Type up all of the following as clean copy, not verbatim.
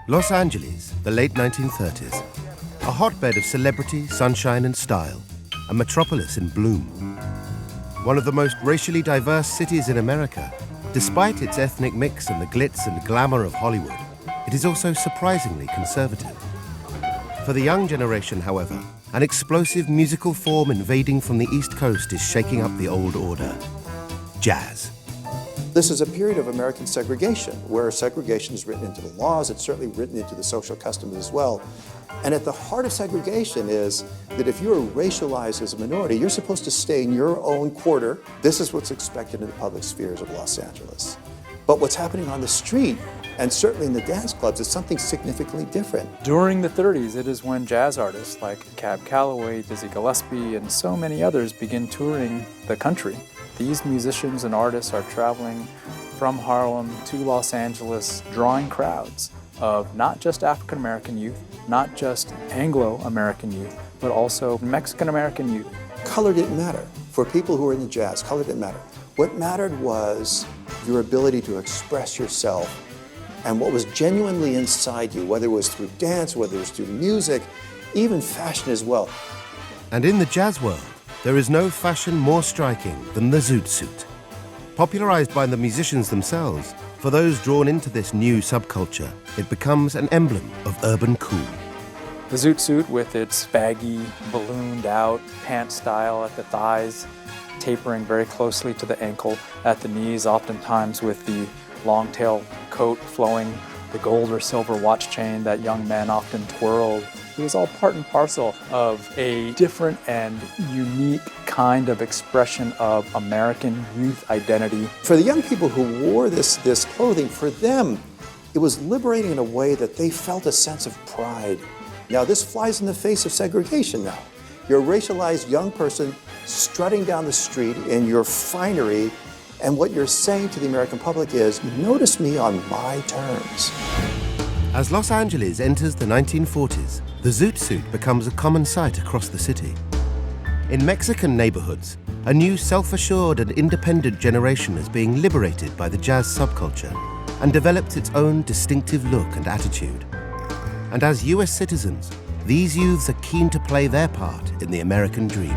Los Angeles, the late 1930s. A hotbed of celebrity, sunshine and style. A metropolis in bloom. One of the most racially diverse cities in America. Despite its ethnic mix and the glitz and glamour of Hollywood, it is also surprisingly conservative. For the young generation, however, an explosive musical form invading from the East Coast is shaking up the old order. Jazz. This is a period of American segregation, where segregation is written into the laws, it's certainly written into the social customs as well. And at the heart of segregation is that if you're racialized as a minority, you're supposed to stay in your own quarter. This is what's expected in the public spheres of Los Angeles. But what's happening on the street, and certainly in the dance clubs, is something significantly different. During the 30s, it is when jazz artists like Cab Calloway, Dizzy Gillespie, and so many others begin touring the country. These musicians and artists are traveling from Harlem to Los Angeles, drawing crowds of not just African American youth, not just Anglo-American youth, but also Mexican-American youth. Color didn't matter. For people who were into jazz, color didn't matter. What mattered was your ability to express yourself and what was genuinely inside you, whether it was through dance, whether it was through music, even fashion as well. And in the jazz world, there is no fashion more striking than the Zoot suit. Popularized by the musicians themselves, for those drawn into this new subculture, it becomes an emblem of urban cool. The Zoot suit, with its baggy, ballooned out pant style at the thighs, tapering very closely to the ankle at the knees, oftentimes with the long tail coat flowing, the gold or silver watch chain that young men often twirled. It was all part and parcel of a different and unique kind of expression of American youth identity. For the young people who wore this clothing, for them, it was liberating in a way that they felt a sense of pride. Now, this flies in the face of segregation now. You're a racialized young person strutting down the street in your finery, and what you're saying to the American public is, notice me on my terms. As Los Angeles enters the 1940s, the Zoot suit becomes a common sight across the city. In Mexican neighborhoods, a new self-assured and independent generation is being liberated by the jazz subculture and develops its own distinctive look and attitude. And as US citizens, these youths are keen to play their part in the American dream.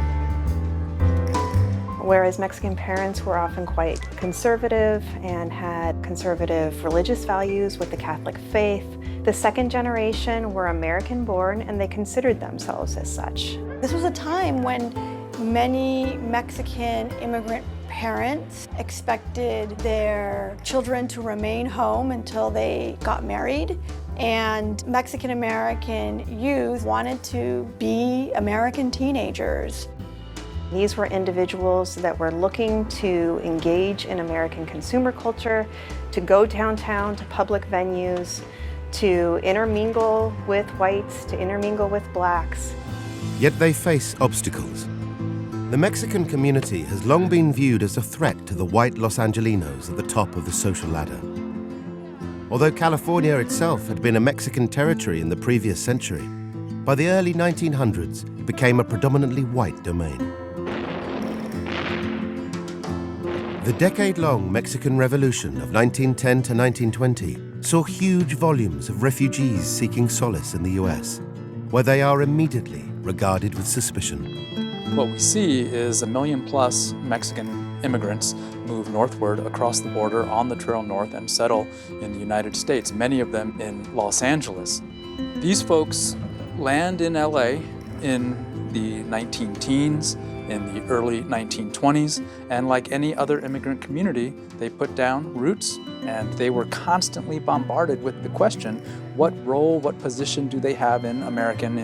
Whereas Mexican parents were often quite conservative and had conservative religious values with the Catholic faith, the second generation were American-born and they considered themselves as such. This was a time when many Mexican immigrant parents expected their children to remain home until they got married, and Mexican-American youth wanted to be American teenagers. These were individuals that were looking to engage in American consumer culture, to go downtown to public venues, to intermingle with whites, to intermingle with blacks. Yet they face obstacles. The Mexican community has long been viewed as a threat to the white Los Angelinos at the top of the social ladder. Although California itself had been a Mexican territory in the previous century, by the early 1900s it became a predominantly white domain. The decade-long Mexican Revolution of 1910 to 1920 saw huge volumes of refugees seeking solace in the US, where they are immediately regarded with suspicion. What we see is 1 million plus Mexican immigrants move northward across the border on the Trail North and settle in the United States, many of them in Los Angeles. These folks land in LA in the 19-teens, in the early 1920s, and like any other immigrant community, they put down roots, and they were constantly bombarded with the question, what role, what position do they have in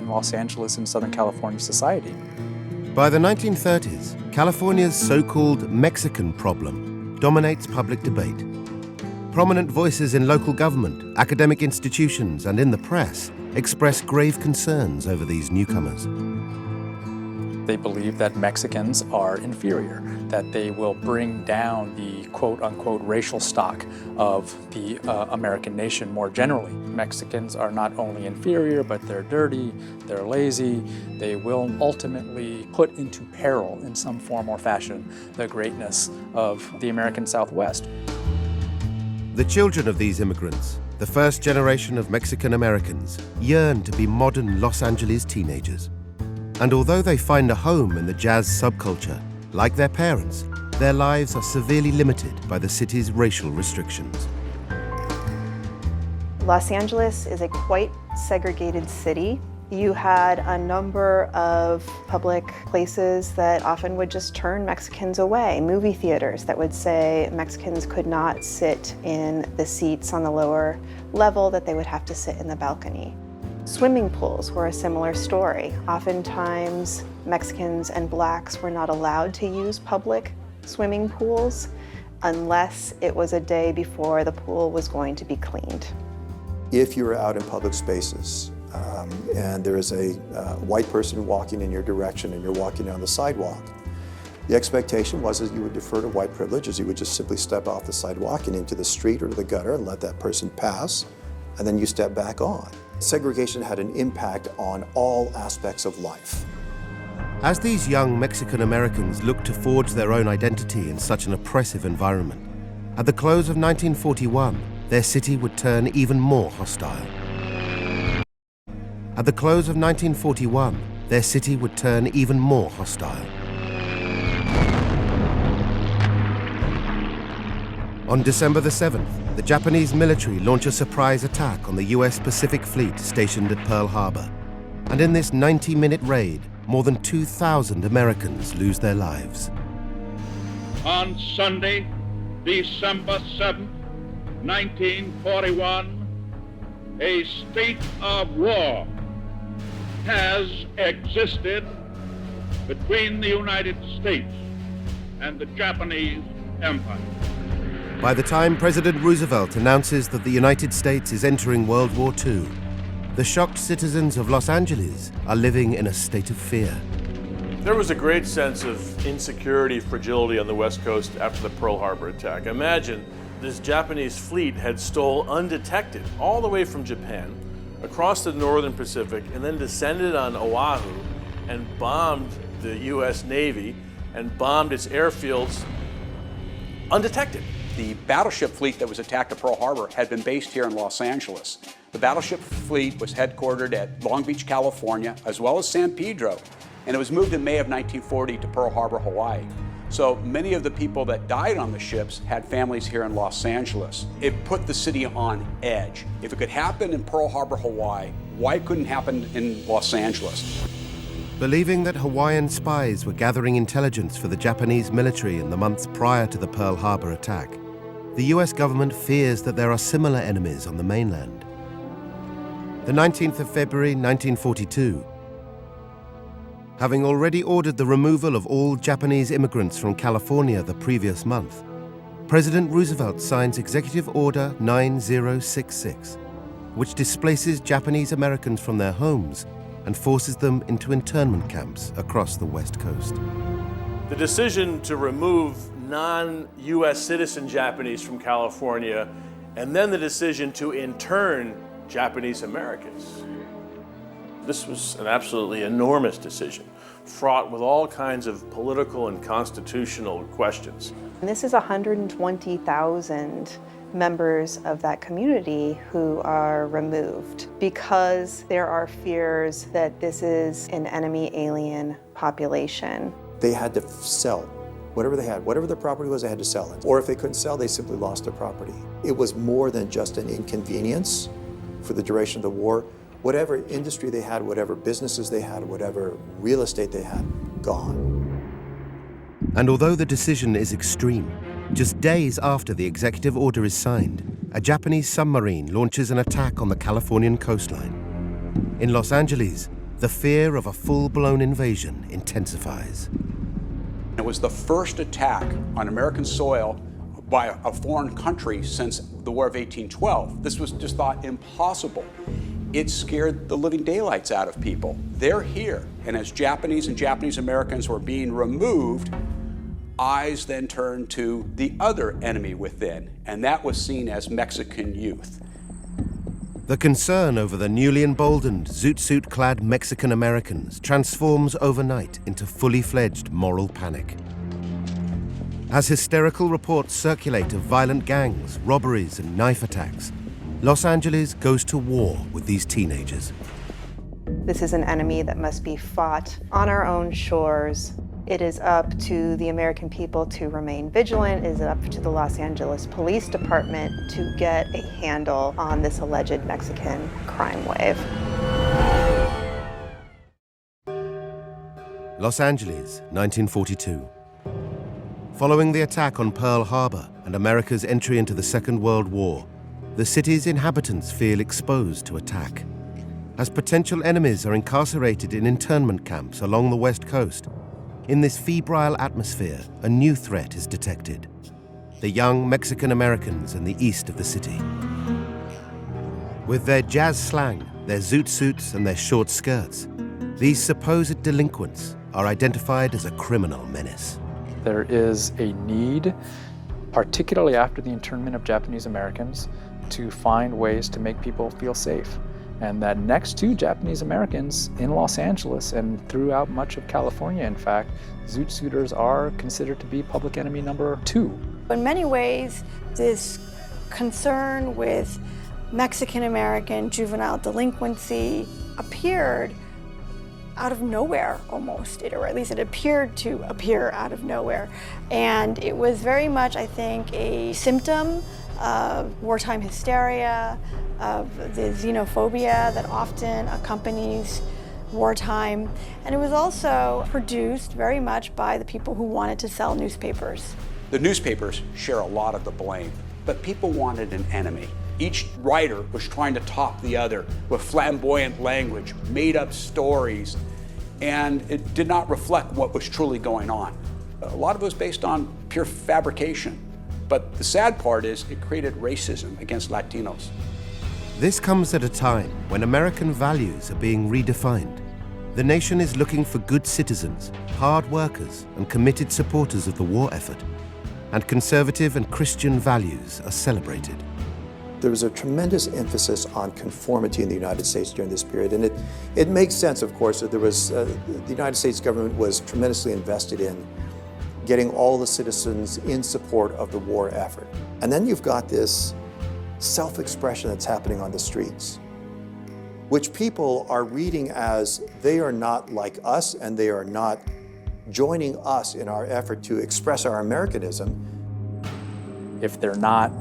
Los Angeles and Southern California society? By the 1930s, California's so-called Mexican problem dominates public debate. Prominent voices in local government, academic institutions, and in the press express grave concerns over these newcomers. They believe that Mexicans are inferior, that they will bring down the quote-unquote racial stock of the American nation more generally. Mexicans are not only inferior, but they're dirty, they're lazy. They will ultimately put into peril in some form or fashion the greatness of the American Southwest. The children of these immigrants, the first generation of Mexican Americans, yearn to be modern Los Angeles teenagers. And although they find a home in the jazz subculture, like their parents, their lives are severely limited by the city's racial restrictions. Los Angeles is a quite segregated city. You had a number of public places that often would just turn Mexicans away, movie theaters that would say Mexicans could not sit in the seats on the lower level, that they would have to sit in the balcony. Swimming pools were a similar story. Oftentimes, Mexicans and blacks were not allowed to use public swimming pools unless it was a day before the pool was going to be cleaned. If you were out in public spaces and there is a white person walking in your direction and you're walking down the sidewalk, the expectation was that you would defer to white privilege, as you would just simply step off the sidewalk and into the street or the gutter and let that person pass, and then you step back on. Segregation had an impact on all aspects of life. As these young Mexican Americans look to forge their own identity in such an oppressive environment, at the close of 1941, their city would turn even more hostile. At the close of 1941, their city would turn even more hostile. On December the 7th, the Japanese military launch a surprise attack on the US Pacific Fleet stationed at Pearl Harbor. And in this 90-minute raid, more than 2,000 Americans lose their lives. On Sunday, December 7th, 1941, a state of war has existed between the United States and the Japanese Empire. By the time President Roosevelt announces that the United States is entering World War II, the shocked citizens of Los Angeles are living in a state of fear. There was a great sense of insecurity, fragility on the West Coast after the Pearl Harbor attack. Imagine this Japanese fleet had stole undetected all the way from Japan, across the northern Pacific, and then descended on Oahu and bombed the US Navy and bombed its airfields undetected. The battleship fleet that was attacked at Pearl Harbor had been based here in Los Angeles. The battleship fleet was headquartered at Long Beach, California, as well as San Pedro, and it was moved in May of 1940 to Pearl Harbor, Hawaii. So many of the people that died on the ships had families here in Los Angeles. It put the city on edge. If it could happen in Pearl Harbor, Hawaii, why couldn't it happen in Los Angeles? Believing that Hawaiian spies were gathering intelligence for the Japanese military in the months prior to the Pearl Harbor attack, the US government fears that there are similar enemies on the mainland. The 19th of February, 1942, having already ordered the removal of all Japanese immigrants from California the previous month, President Roosevelt signs Executive Order 9066, which displaces Japanese Americans from their homes and forces them into internment camps across the West Coast. The decision to remove non-US citizen Japanese from California, and then the decision to intern Japanese Americans. This was an absolutely enormous decision, fraught with all kinds of political and constitutional questions. And this is 120,000 members of that community who are removed because there are fears that this is an enemy alien population. They had to sell whatever they had, whatever their property was, they had to sell it. Or if they couldn't sell, they simply lost their property. It was more than just an inconvenience for the duration of the war. Whatever industry they had, whatever businesses they had, whatever real estate they had, gone. And although the decision is extreme, just days after the executive order is signed, a Japanese submarine launches an attack on the Californian coastline. In Los Angeles, the fear of a full-blown invasion intensifies. It was the first attack on American soil by a foreign country since the War of 1812. This was just thought impossible. It scared the living daylights out of people. They're here, and as Japanese and Japanese Americans were being removed, eyes then turned to the other enemy within, and that was seen as Mexican youth. The concern over the newly emboldened zoot suit-clad Mexican Americans transforms overnight into fully fledged moral panic. As hysterical reports circulate of violent gangs, robberies, and knife attacks, Los Angeles goes to war with these teenagers. This is an enemy that must be fought on our own shores. It is up to the American people to remain vigilant. It is up to the Los Angeles Police Department to get a handle on this alleged Mexican crime wave. Los Angeles, 1942. Following the attack on Pearl Harbor and America's entry into the Second World War, the city's inhabitants feel exposed to attack. As potential enemies are incarcerated in internment camps along the West Coast, in this febrile atmosphere, a new threat is detected: the young Mexican Americans in the east of the city. With their jazz slang, their zoot suits, and their short skirts, these supposed delinquents are identified as a criminal menace. There is a need, particularly after the internment of Japanese Americans, to find ways to make people feel safe. And that next to Japanese Americans in Los Angeles and throughout much of California, in fact, zoot suiters are considered to be public enemy number 2. In many ways, this concern with Mexican American juvenile delinquency appeared out of nowhere almost, or at least it appeared to appear out of nowhere. And it was very much, I think, a symptom of wartime hysteria, of the xenophobia that often accompanies wartime. And it was also produced very much by the people who wanted to sell newspapers. The newspapers share a lot of the blame, but people wanted an enemy. Each writer was trying to top the other with flamboyant language, made up stories, and it did not reflect what was truly going on. A lot of it was based on pure fabrication. But the sad part is it created racism against Latinos. This comes at a time when American values are being redefined. The nation is looking for good citizens, hard workers, and committed supporters of the war effort. And conservative and Christian values are celebrated. There was a tremendous emphasis on conformity in the United States during this period. And it makes sense, of course, that there was, the United States government was tremendously invested in getting all the citizens in support of the war effort. And then you've got this self-expression that's happening on the streets, which people are reading as they are not like us and they are not joining us in our effort to express our Americanism. If they're not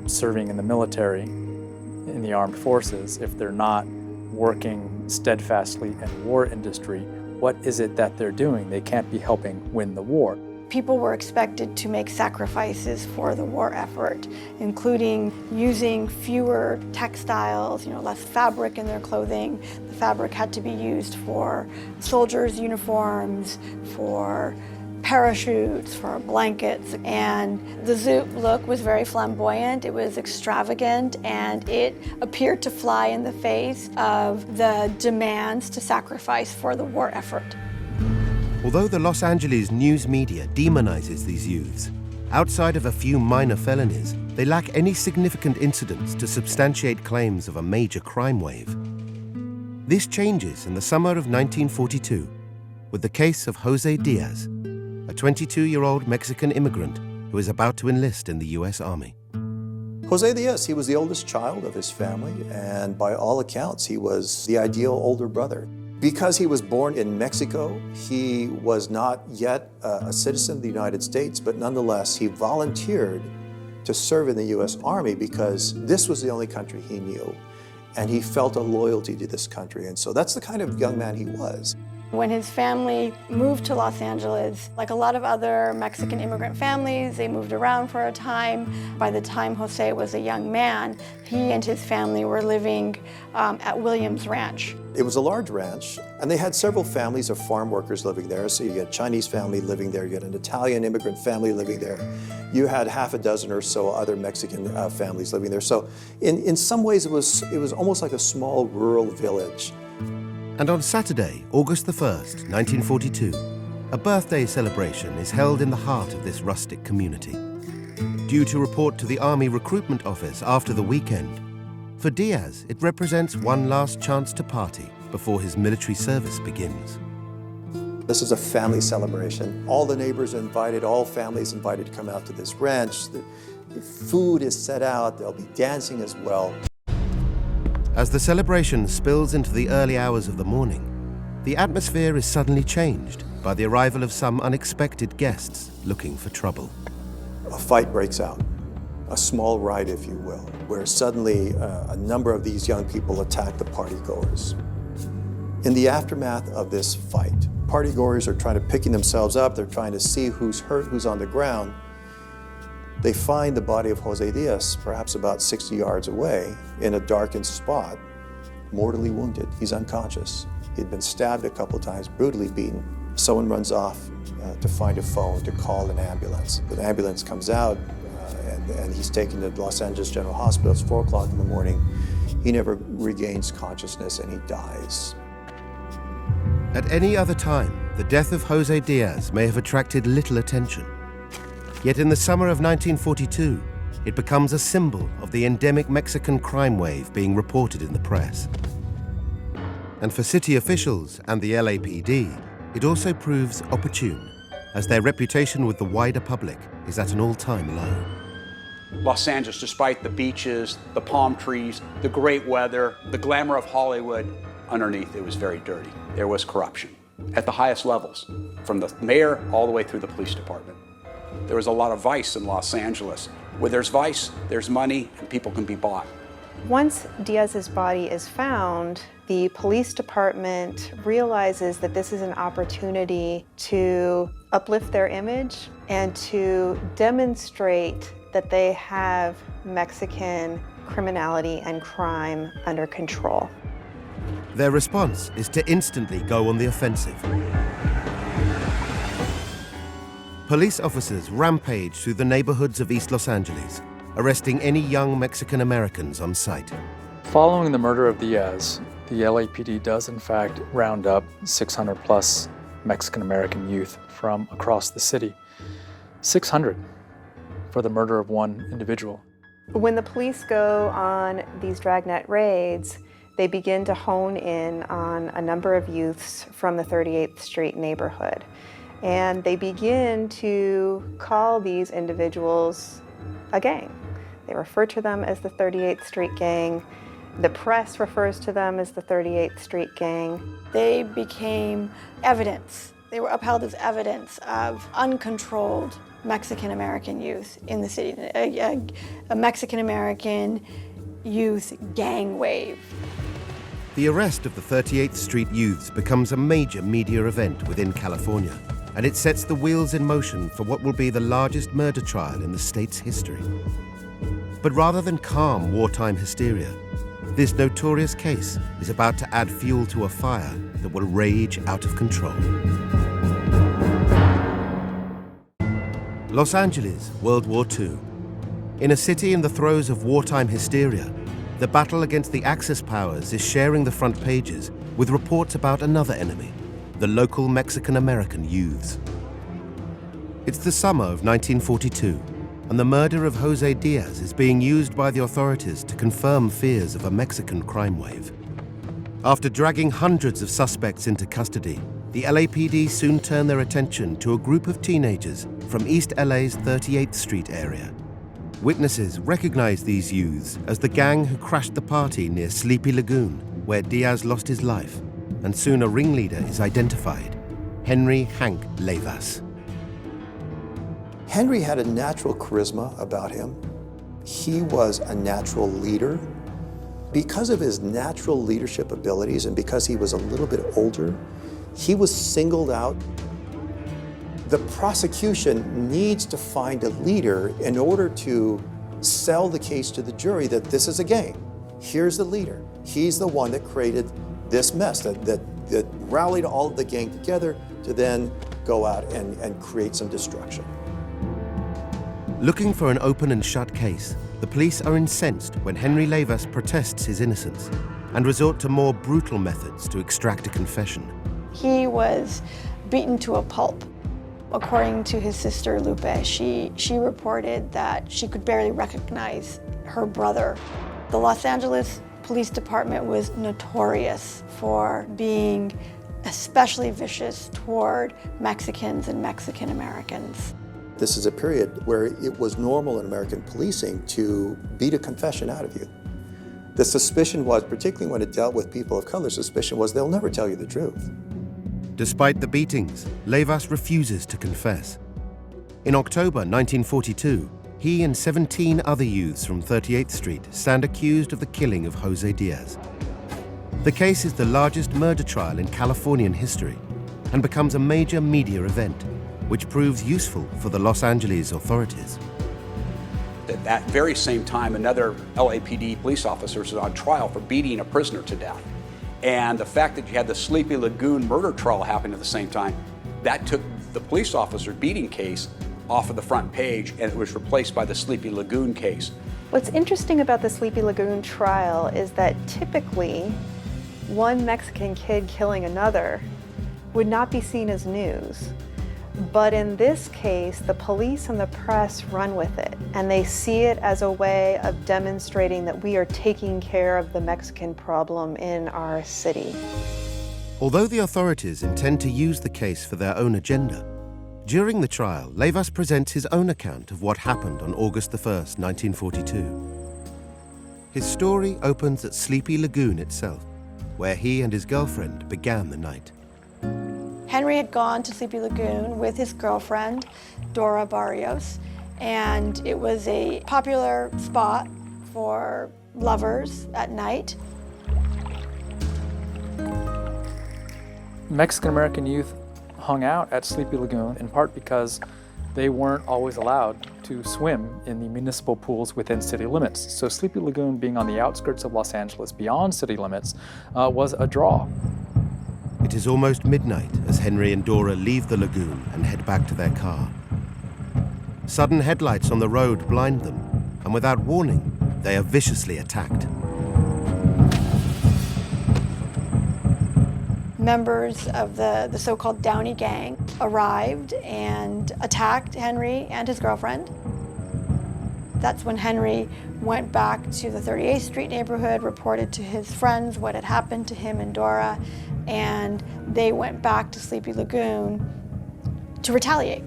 serving in the military, in the armed forces, if they're not working steadfastly in the war industry, what is it that they're doing? They can't be helping win the war. People were expected to make sacrifices for the war effort, including using fewer textiles, less fabric in their clothing. The fabric had to be used for soldiers' uniforms, for parachutes, for blankets, and the Zoot look was very flamboyant, it was extravagant, and it appeared to fly in the face of the demands to sacrifice for the war effort. Although the Los Angeles news media demonizes these youths, outside of a few minor felonies, they lack any significant incidents to substantiate claims of a major crime wave. This changes in the summer of 1942 with the case of Jose Diaz, a 22-year-old Mexican immigrant who is about to enlist in the U.S. Army. Jose Diaz, he was the oldest child of his family, and by all accounts, he was the ideal older brother. Because he was born in Mexico, he was not yet a citizen of the United States, but nonetheless, he volunteered to serve in the U.S. Army because this was the only country he knew, and he felt a loyalty to this country, and so that's the kind of young man he was. When his family moved to Los Angeles, like a lot of other Mexican immigrant families, they moved around for a time. By the time Jose was a young man, he and his family were living at Williams Ranch. It was a large ranch, and they had several families of farm workers living there. So you had a Chinese family living there, you had an Italian immigrant family living there. You had half a dozen or so other Mexican families living there. So in some ways, it was almost like a small rural village. And on Saturday, August the 1st, 1942, a birthday celebration is held in the heart of this rustic community. Due to report to the Army Recruitment Office after the weekend, for Diaz, it represents one last chance to party before his military service begins. This is a family celebration. All the neighbors are invited, all families invited to come out to this ranch. The food is set out, there'll be dancing as well. As the celebration spills into the early hours of the morning, the atmosphere is suddenly changed by the arrival of some unexpected guests looking for trouble. A fight breaks out, a small riot, if you will, where suddenly a number of these young people attack the partygoers. In the aftermath of this fight, partygoers are trying to picking themselves up, they're trying to see who's hurt, who's on the ground. They find the body of Jose Diaz, perhaps about 60 yards away, in a darkened spot, mortally wounded. He's unconscious. He'd been stabbed a couple times, brutally beaten. Someone runs off to find a phone to call an ambulance. The ambulance comes out and he's taken to Los Angeles General Hospital. It's 4 o'clock in the morning. He never regains consciousness and he dies. At any other time, the death of Jose Diaz may have attracted little attention. Yet in the summer of 1942, it becomes a symbol of the endemic Mexican crime wave being reported in the press. And for city officials and the LAPD, it also proves opportune, as their reputation with the wider public is at an all-time low. Los Angeles, despite the beaches, the palm trees, the great weather, the glamour of Hollywood, underneath it was very dirty. There was corruption at the highest levels, from the mayor all the way through the police department. There was a lot of vice in Los Angeles. Where there's vice, there's money, and people can be bought. Once Diaz's body is found, the police department realizes that this is an opportunity to uplift their image and to demonstrate that they have Mexican criminality and crime under control. Their response is to instantly go on the offensive. Police officers rampage through the neighborhoods of East Los Angeles, arresting any young Mexican Americans on sight. Following the murder of Diaz, the LAPD does in fact round up 600 plus Mexican American youth from across the city. 600 for the murder of one individual. When the police go on these dragnet raids, they begin to hone in on a number of youths from the 38th Street neighborhood. And they begin to call these individuals a gang. They refer to them as the 38th Street Gang. The press refers to them as the 38th Street Gang. They became evidence. They were upheld as evidence of uncontrolled Mexican-American youth in the city, a Mexican-American youth gang wave. The arrest of the 38th Street youths becomes a major media event within California, and it sets the wheels in motion for what will be the largest murder trial in the state's history. But rather than calm wartime hysteria, this notorious case is about to add fuel to a fire that will rage out of control. Los Angeles, World War II. In a city in the throes of wartime hysteria, the battle against the Axis powers is sharing the front pages with reports about another enemy, the local Mexican-American youths. It's the summer of 1942, and the murder of Jose Diaz is being used by the authorities to confirm fears of a Mexican crime wave. After dragging hundreds of suspects into custody, the LAPD soon turn their attention to a group of teenagers from East LA's 38th Street area. Witnesses recognize these youths as the gang who crashed the party near Sleepy Lagoon, where Diaz lost his life, and soon a ringleader is identified, Henry Hank Levas. Henry had a natural charisma about him. He was a natural leader. Because of his natural leadership abilities and because he was a little bit older, he was singled out. The prosecution needs to find a leader in order to sell the case to the jury that this is a gang. Here's the leader. He's the one that created this mess, that rallied all of the gang together to then go out and create some destruction. Looking for an open and shut case, the police are incensed when Henry Levas protests his innocence and resort to more brutal methods to extract a confession. He was beaten to a pulp. According to his sister Lupe, she reported that she could barely recognize her brother. The Los Angeles Police Department was notorious for being especially vicious toward Mexicans and Mexican Americans. This is a period where it was normal in American policing to beat a confession out of you. The suspicion was, particularly when it dealt with people of color, suspicion was they'll never tell you the truth. Despite the beatings, Leyvas refuses to confess. In October 1942, he and 17 other youths from 38th Street stand accused of the killing of Jose Diaz. The case is the largest murder trial in Californian history and becomes a major media event, which proves useful for the Los Angeles authorities. At that very same time, another LAPD police officer was on trial for beating a prisoner to death. And the fact that you had the Sleepy Lagoon murder trial happening at the same time, that took the police officer beating case off of the front page, and it was replaced by the Sleepy Lagoon case. What's interesting about the Sleepy Lagoon trial is that typically one Mexican kid killing another would not be seen as news. But in this case, the police and the press run with it, and they see it as a way of demonstrating that we are taking care of the Mexican problem in our city. Although the authorities intend to use the case for their own agenda, during the trial, Leyvas presents his own account of what happened on August 1st, 1942. His story opens at Sleepy Lagoon itself, where he and his girlfriend began the night. Henry had gone to Sleepy Lagoon with his girlfriend, Dora Barrios, and it was a popular spot for lovers at night. Mexican-American youth hung out at Sleepy Lagoon in part because they weren't always allowed to swim in the municipal pools within city limits. So Sleepy Lagoon, being on the outskirts of Los Angeles, beyond city limits, was a draw. It is almost midnight as Henry and Dora leave the lagoon and head back to their car. Sudden headlights on the road blind them, and without warning, they are viciously attacked. Members of the so-called Downey Gang arrived and attacked Henry and his girlfriend. That's when Henry went back to the 38th Street neighborhood, reported to his friends what had happened to him and Dora, and they went back to Sleepy Lagoon to retaliate.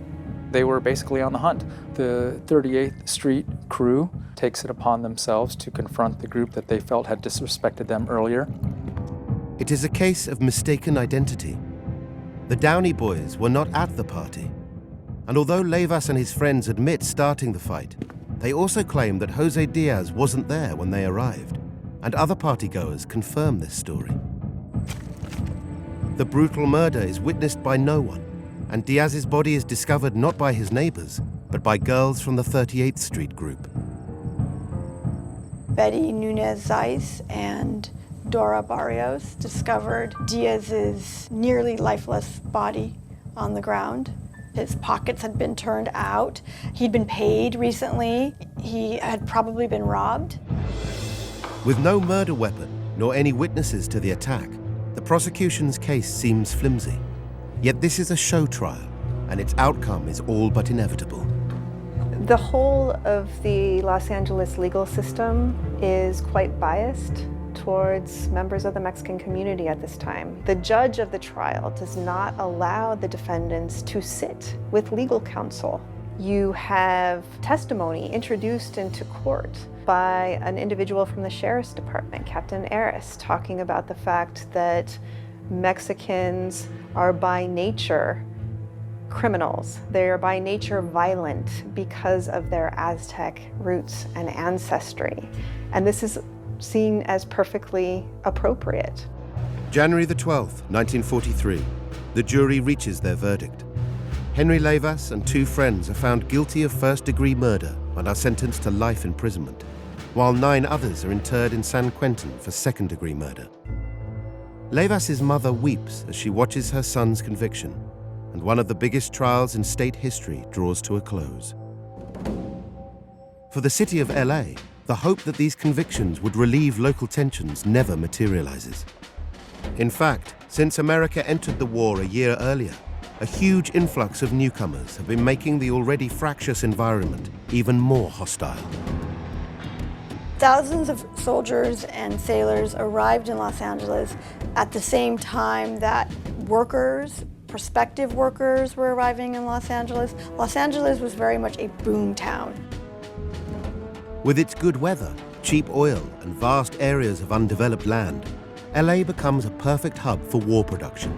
They were basically on the hunt. The 38th Street crew takes it upon themselves to confront the group that they felt had disrespected them earlier. It is a case of mistaken identity. The Downey boys were not at the party, and although Leyvas and his friends admit starting the fight, they also claim that Jose Diaz wasn't there when they arrived, and other partygoers confirm this story. The brutal murder is witnessed by no one, and Diaz's body is discovered not by his neighbors, but by girls from the 38th Street group. Betty Nunez-Zeiss and Dora Barrios discovered Diaz's nearly lifeless body on the ground. His pockets had been turned out. He'd been paid recently. He had probably been robbed. With no murder weapon nor any witnesses to the attack, the prosecution's case seems flimsy. Yet this is a show trial, and its outcome is all but inevitable. The whole of the Los Angeles legal system is quite biased towards members of the Mexican community at this time. The judge of the trial does not allow the defendants to sit with legal counsel. You have testimony introduced into court by an individual from the Sheriff's Department, Captain Aris, talking about the fact that Mexicans are by nature criminals. They are by nature violent because of their Aztec roots and ancestry. And this is seen as perfectly appropriate. January the 12th, 1943, the jury reaches their verdict. Henry Leyvas and two friends are found guilty of first-degree murder and are sentenced to life imprisonment, while 9 others are interred in San Quentin for second-degree murder. Leyvas's mother weeps as she watches her son's conviction, and one of the biggest trials in state history draws to a close. For the city of LA, the hope that these convictions would relieve local tensions never materializes. In fact, since America entered the war a year earlier, a huge influx of newcomers have been making the already fractious environment even more hostile. Thousands of soldiers and sailors arrived in Los Angeles at the same time that workers, prospective workers, were arriving in Los Angeles. Los Angeles was very much a boom town. With its good weather, cheap oil, and vast areas of undeveloped land, LA becomes a perfect hub for war production,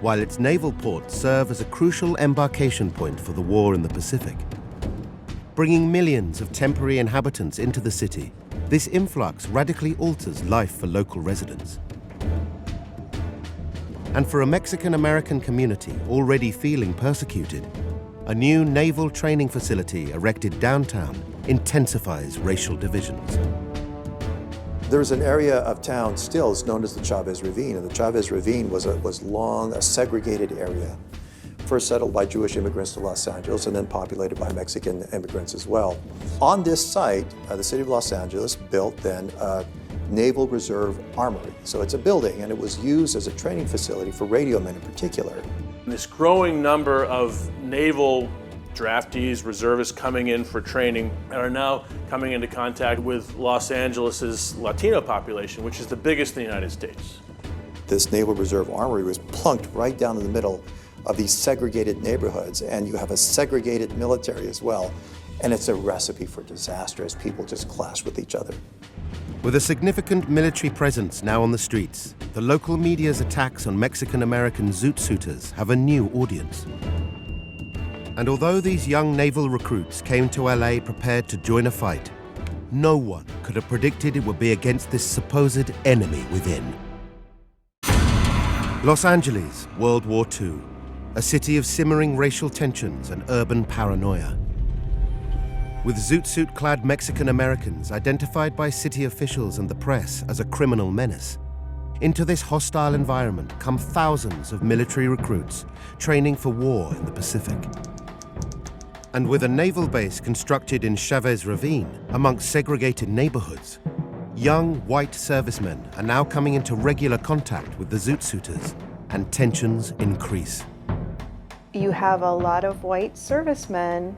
while its naval ports serve as a crucial embarkation point for the war in the Pacific. Bringing millions of temporary inhabitants into the city, this influx radically alters life for local residents. And for a Mexican-American community already feeling persecuted, a new naval training facility erected downtown intensifies racial divisions. There's an area of town still is known as the Chavez Ravine, and the Chavez Ravine was long a segregated area, first settled by Jewish immigrants to Los Angeles and then populated by Mexican immigrants as well. On this site, the city of Los Angeles built then a Naval Reserve Armory. So it's a building, and it was used as a training facility for radio men in particular. This growing number of naval draftees, reservists coming in for training are now coming into contact with Los Angeles's Latino population, which is the biggest in the United States. This Naval Reserve Armory was plunked right down in the middle of these segregated neighborhoods, and you have a segregated military as well. And it's a recipe for disaster as people just clash with each other. With a significant military presence now on the streets, the local media's attacks on Mexican-American Zoot suiters have a new audience. And although these young naval recruits came to LA prepared to join a fight, no one could have predicted it would be against this supposed enemy within. Los Angeles, World War II, a city of simmering racial tensions and urban paranoia. With zoot suit-clad Mexican-Americans identified by city officials and the press as a criminal menace, into this hostile environment come thousands of military recruits training for war in the Pacific. And with a naval base constructed in Chavez Ravine amongst segregated neighborhoods, young white servicemen are now coming into regular contact with the zoot suiters, and tensions increase. You have a lot of white servicemen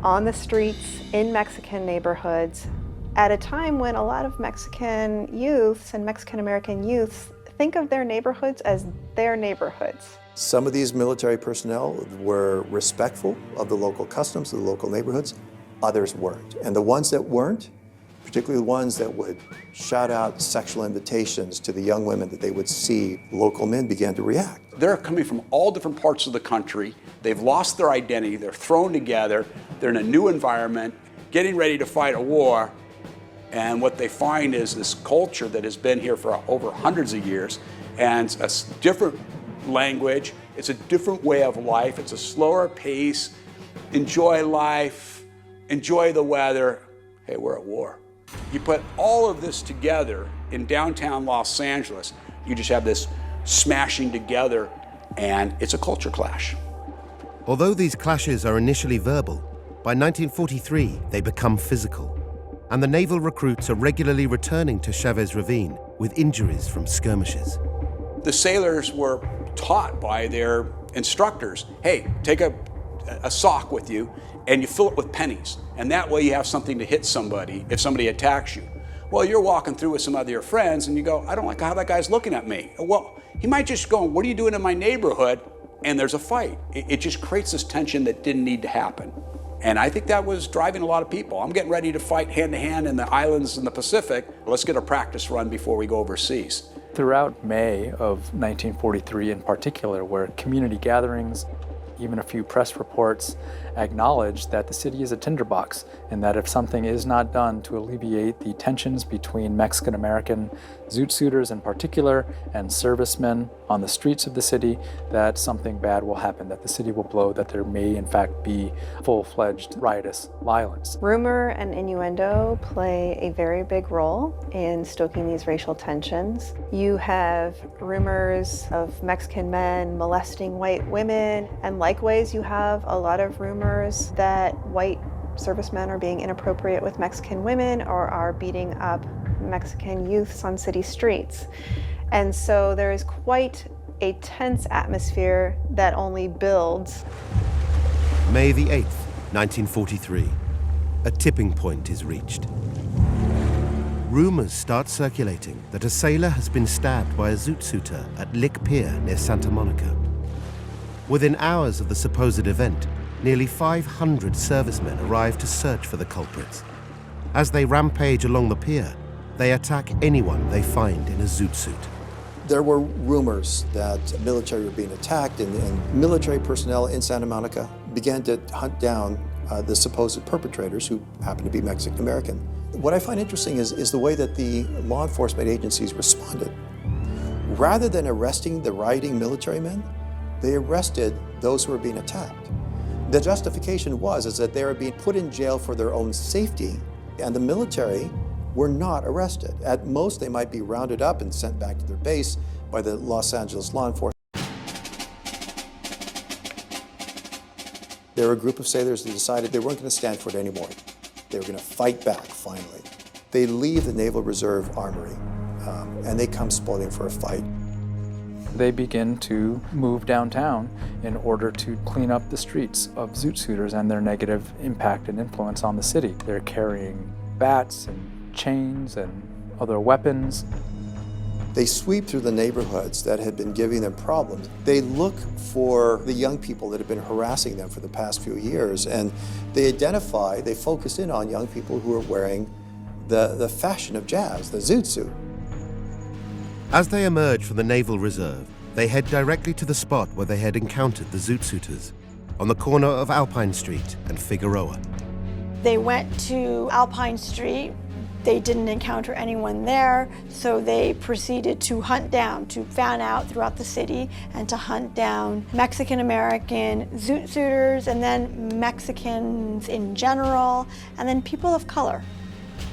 on the streets in Mexican neighborhoods at a time when a lot of Mexican youths and Mexican-American youths think of their neighborhoods as their neighborhoods. Some of these military personnel were respectful of the local customs, of the local neighborhoods. Others weren't. And the ones that weren't, particularly the ones that would shout out sexual invitations to the young women that they would see, local men began to react. They're coming from all different parts of the country. They've lost their identity. They're thrown together. They're in a new environment, getting ready to fight a war. And what they find is this culture that has been here for over hundreds of years, and a different language. It's a different way of life. It's a slower pace. Enjoy life. Enjoy the weather. Hey, we're at war. You put all of this together in downtown Los Angeles, you just have this smashing together, and it's a culture clash. Although these clashes are initially verbal, by 1943 they become physical, and the naval recruits are regularly returning to Chavez Ravine with injuries from skirmishes. The sailors were taught by their instructors, hey, take a sock with you and you fill it with pennies, and that way you have something to hit somebody if somebody attacks you. Well, you're walking through with some of your friends and you go, I don't like how that guy's looking at me. Well, he might just go, what are you doing in my neighborhood? And there's a fight. It just creates this tension that didn't need to happen. And I think that was driving a lot of people. I'm getting ready to fight hand-to-hand in the islands in the Pacific. Let's get a practice run before we go overseas. Throughout May of 1943 in particular, where community gatherings, even a few press reports, acknowledged that the city is a tinderbox, and that if something is not done to alleviate the tensions between Mexican-American zoot suiters in particular and servicemen on the streets of the city, that something bad will happen, that the city will blow, that there may in fact be full-fledged riotous violence. Rumor and innuendo play a very big role in stoking these racial tensions. You have rumors of Mexican men molesting white women, and likewise you have a lot of rumors that white servicemen are being inappropriate with Mexican women or are beating up Mexican youths on city streets. And so there is quite a tense atmosphere that only builds. May the 8th, 1943. A tipping point is reached. rumors start circulating that a sailor has been stabbed by a Zoot suiter at Lick Pier near Santa Monica. Within hours of the supposed event, nearly 500 servicemen arrive to search for the culprits. As they rampage along the pier, they attack anyone they find in a Zoot suit. There were rumors that military were being attacked, and military personnel in Santa Monica began to hunt down the supposed perpetrators, who happened to be Mexican American. What I find interesting is the way that the law enforcement agencies responded. Rather than arresting the rioting military men, they arrested those who were being attacked. The justification was that they were being put in jail for their own safety, and the military were not arrested. At most, they might be rounded up and sent back to their base by the Los Angeles law enforcement. There were a group of sailors that decided they weren't going to stand for it anymore. They were going to fight back, finally. They leave the Naval Reserve Armory, and they come spoiling for a fight. They begin to move downtown in order to clean up the streets of Zoot suiters and their negative impact and influence on the city. They're carrying bats and chains and other weapons. They sweep through the neighborhoods that had been giving them problems. They look for the young people that have been harassing them for the past few years, and they focus in on young people who are wearing the fashion of jazz, the Zoot suit. As they emerge from the Naval Reserve, they head directly to the spot where they had encountered the Zoot suiters, on the corner of Alpine Street and Figueroa. They went to Alpine Street. They didn't encounter anyone there, so they proceeded to fan out throughout the city and to hunt down Mexican-American Zoot suiters, and then Mexicans in general, and then people of color.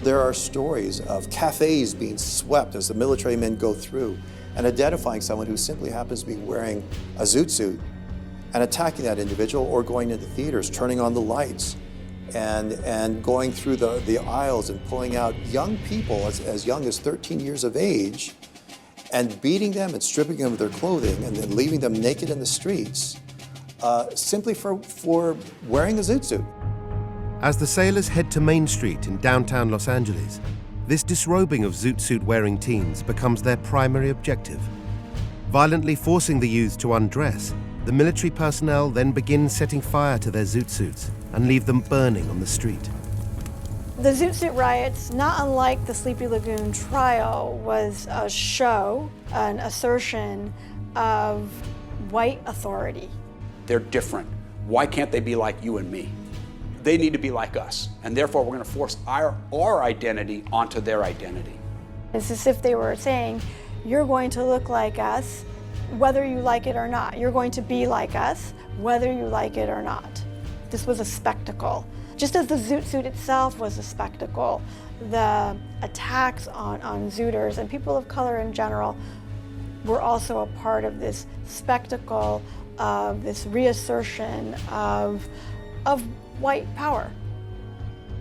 There are stories of cafes being swept as the military men go through and identifying someone who simply happens to be wearing a Zoot suit and attacking that individual, or going into theaters, turning on the lights, and going through the aisles and pulling out young people as young as 13 years of age and beating them and stripping them of their clothing and then leaving them naked in the streets simply for wearing a Zoot suit. As the sailors head to Main Street in downtown Los Angeles, this disrobing of Zoot suit-wearing teens becomes their primary objective. Violently forcing the youths to undress, the military personnel then begin setting fire to their Zoot suits and leave them burning on the street. The Zoot Suit riots, not unlike the Sleepy Lagoon trial, was a show, an assertion of white authority. They're different. Why can't they be like you and me? They need to be like us, and therefore we're going to force our identity onto their identity. It's as if they were saying, you're going to look like us, whether you like it or not. You're going to be like us, whether you like it or not. This was a spectacle. Just as the Zoot suit itself was a spectacle, the attacks on Zooters and people of color in general were also a part of this spectacle of this reassertion of white power.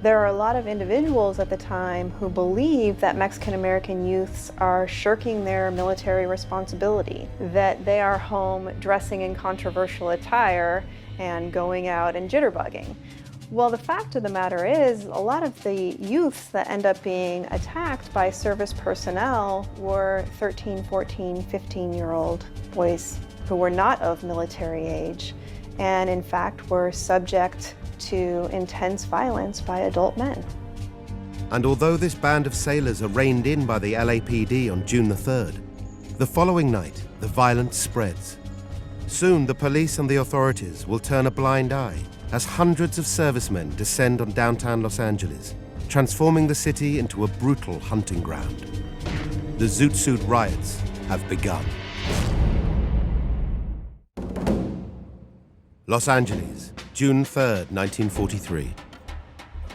There are a lot of individuals at the time who believe that Mexican-American youths are shirking their military responsibility, that they are home dressing in controversial attire and going out and jitterbugging. Well, the fact of the matter is, a lot of the youths that end up being attacked by service personnel were 13, 14, 15-year-old boys who were not of military age, and in fact were subject to intense violence by adult men. And although this band of sailors are reined in by the LAPD on June the 3rd, the following night, the violence spreads. Soon, the police and the authorities will turn a blind eye as hundreds of servicemen descend on downtown Los Angeles, transforming the city into a brutal hunting ground. The Zoot Suit riots have begun. Los Angeles, June 3rd, 1943.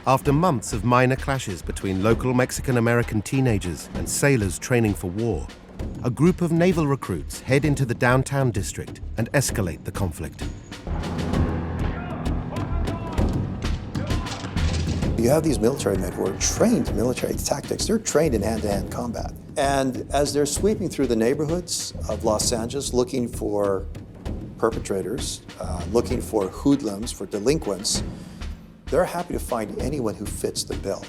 After months of minor clashes between local Mexican-American teenagers and sailors training for war, a group of naval recruits head into the downtown district and escalate the conflict. You have these military men who are trained in military tactics. They're trained in hand-to-hand combat. And as they're sweeping through the neighborhoods of Los Angeles looking for perpetrators, looking for hoodlums, for delinquents, they're happy to find anyone who fits the bill.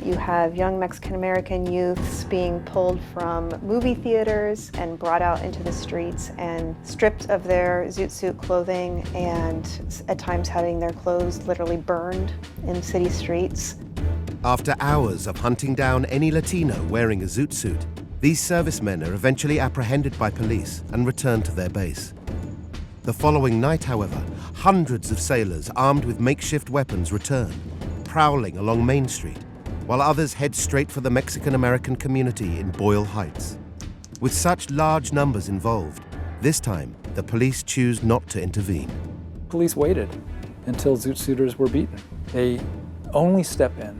You have young Mexican-American youths being pulled from movie theaters and brought out into the streets and stripped of their zoot suit clothing, and at times having their clothes literally burned in city streets. After hours of hunting down any Latino wearing a zoot suit, these servicemen are eventually apprehended by police and returned to their base. The following night, however, hundreds of sailors armed with makeshift weapons return, prowling along Main Street, while others head straight for the Mexican-American community in Boyle Heights. With such large numbers involved, this time the police choose not to intervene. Police waited until zoot suiters were beaten. They only step in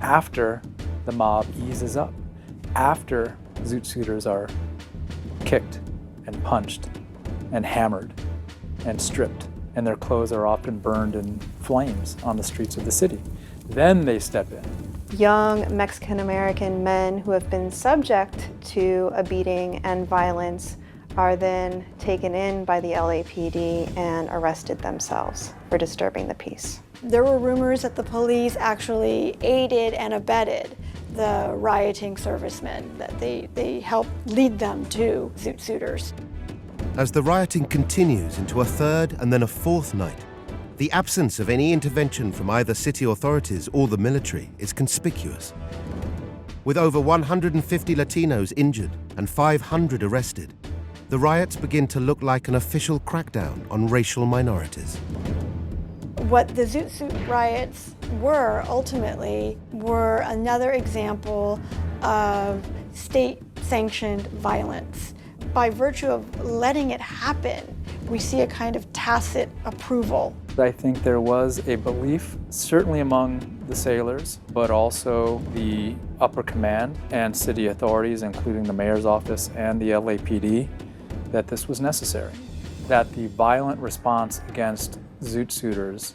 after the mob eases up, after zoot suiters are kicked and punched and hammered and stripped, and their clothes are often burned in flames on the streets of the city. Then they step in. Young Mexican-American men who have been subject to a beating and violence are then taken in by the LAPD and arrested themselves for disturbing the peace. There were rumors that the police actually aided and abetted the rioting servicemen, that they helped lead them to zoot suiters. As the rioting continues into a third and then a fourth night, the absence of any intervention from either city authorities or the military is conspicuous. With over 150 Latinos injured and 500 arrested, the riots begin to look like an official crackdown on racial minorities. What the Zoot Suit riots were ultimately were another example of state-sanctioned violence. By virtue of letting it happen, we see a kind of tacit approval. I think there was a belief, certainly among the sailors, but also the upper command and city authorities, including the mayor's office and the LAPD, that this was necessary, that the violent response against zoot suiters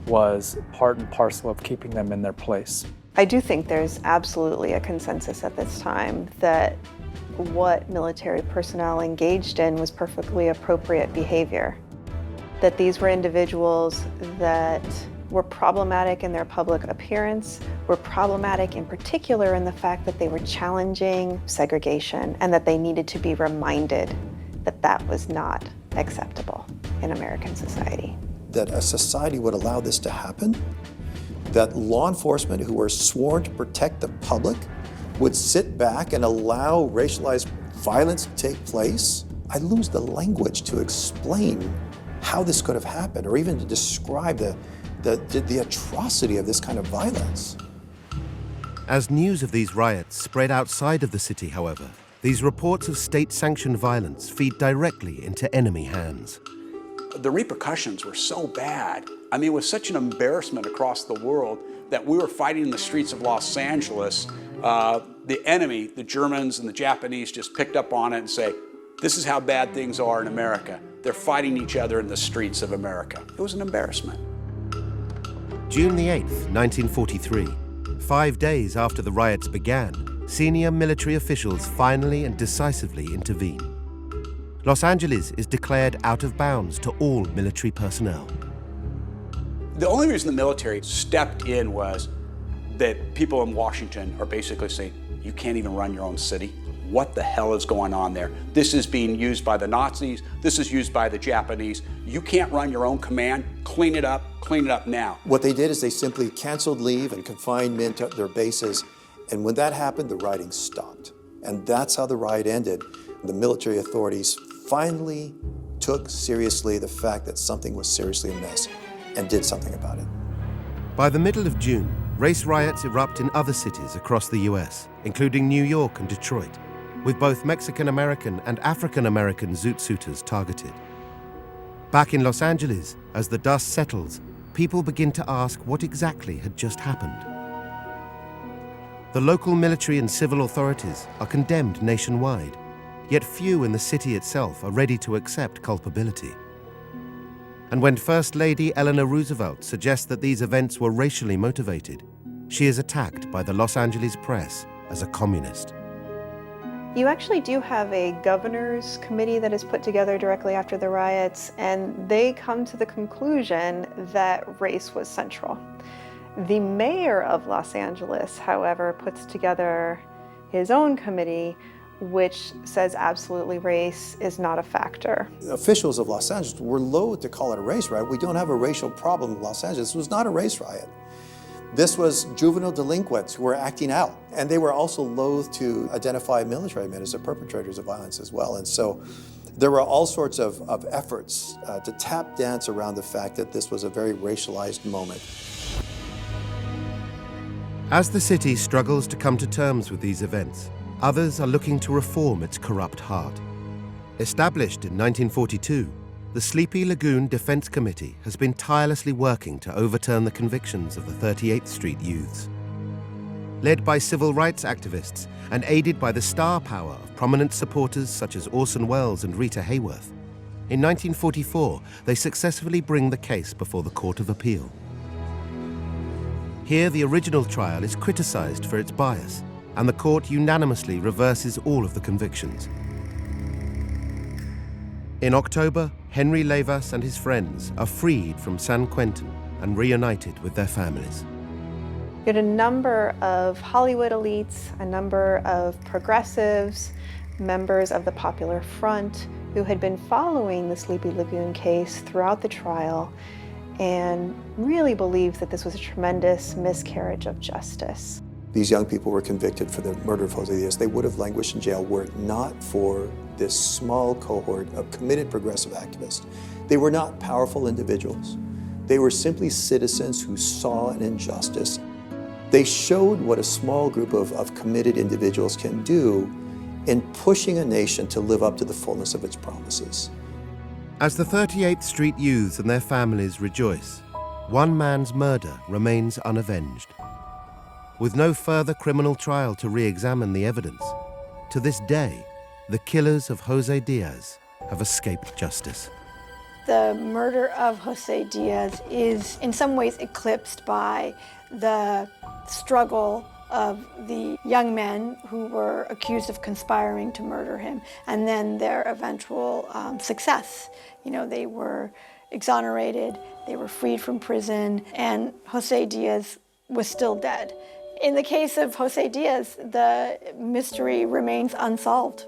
was part and parcel of keeping them in their place. I do think there's absolutely a consensus at this time that what military personnel engaged in was perfectly appropriate behavior. That these were individuals that were problematic in their public appearance, were problematic in particular in the fact that they were challenging segregation and that they needed to be reminded that that was not acceptable in American society. That a society would allow this to happen, that law enforcement who were sworn to protect the public would sit back and allow racialized violence to take place. I lose the language to explain how this could have happened, or even to describe the atrocity of this kind of violence. As news of these riots spread outside of the city, however, these reports of state-sanctioned violence feed directly into enemy hands. The repercussions were so bad. I mean, it was such an embarrassment across the world that we were fighting in the streets of Los Angeles. The enemy, the Germans and the Japanese, just picked up on it and say, this is how bad things are in America. They're fighting each other in the streets of America. It was an embarrassment. June the 8th, 1943, 5 days after the riots began, senior military officials finally and decisively intervene. Los Angeles is declared out of bounds to all military personnel. The only reason the military stepped in was that people in Washington are basically saying, you can't even run your own city. What the hell is going on there? This is being used by the Nazis. This is used by the Japanese. You can't run your own command. Clean it up now. What they did is they simply canceled leave and confined men to their bases. And when that happened, the rioting stopped. And that's how the riot ended. The military authorities finally took seriously the fact that something was seriously amiss and did something about it. By the middle of June, race riots erupt in other cities across the US, including New York and Detroit, with both Mexican-American and African-American zoot suiters targeted. Back in Los Angeles, as the dust settles, people begin to ask what exactly had just happened. The local military and civil authorities are condemned nationwide, yet few in the city itself are ready to accept culpability. And when First Lady Eleanor Roosevelt suggests that these events were racially motivated, she is attacked by the Los Angeles press as a communist. You actually do have a governor's committee that is put together directly after the riots, and they come to the conclusion that race was central. The mayor of Los Angeles, however, puts together his own committee which says absolutely race is not a factor. Officials of Los Angeles were loath to call it a race riot. We don't have a racial problem in Los Angeles. This was not a race riot. This was juvenile delinquents who were acting out. And they were also loath to identify military men as the perpetrators of violence as well. And so there were all sorts of efforts to tap dance around the fact that this was a very racialized moment. As the city struggles to come to terms with these events, others are looking to reform its corrupt heart. Established in 1942, the Sleepy Lagoon Defense Committee has been tirelessly working to overturn the convictions of the 38th Street youths. Led by civil rights activists and aided by the star power of prominent supporters such as Orson Welles and Rita Hayworth, in 1944 they successfully bring the case before the Court of Appeal. Here the original trial is criticized for its bias, and the court unanimously reverses all of the convictions. In October, Henry Levas and his friends are freed from San Quentin and reunited with their families. You had a number of Hollywood elites, a number of progressives, members of the Popular Front who had been following the Sleepy Lagoon case throughout the trial and really believed that this was a tremendous miscarriage of justice. These young people were convicted for the murder of Jose Diaz. They would have languished in jail were it not for this small cohort of committed progressive activists. They were not powerful individuals. They were simply citizens who saw an injustice. They showed what a small group of committed individuals can do in pushing a nation to live up to the fullness of its promises. As the 38th Street youths and their families rejoice, one man's murder remains unavenged. With no further criminal trial to re-examine the evidence, to this day, the killers of Jose Diaz have escaped justice. The murder of Jose Diaz is in some ways eclipsed by the struggle of the young men who were accused of conspiring to murder him, and then their eventual success. You know, they were exonerated, they were freed from prison, and Jose Diaz was still dead. In the case of Jose Diaz, the mystery remains unsolved.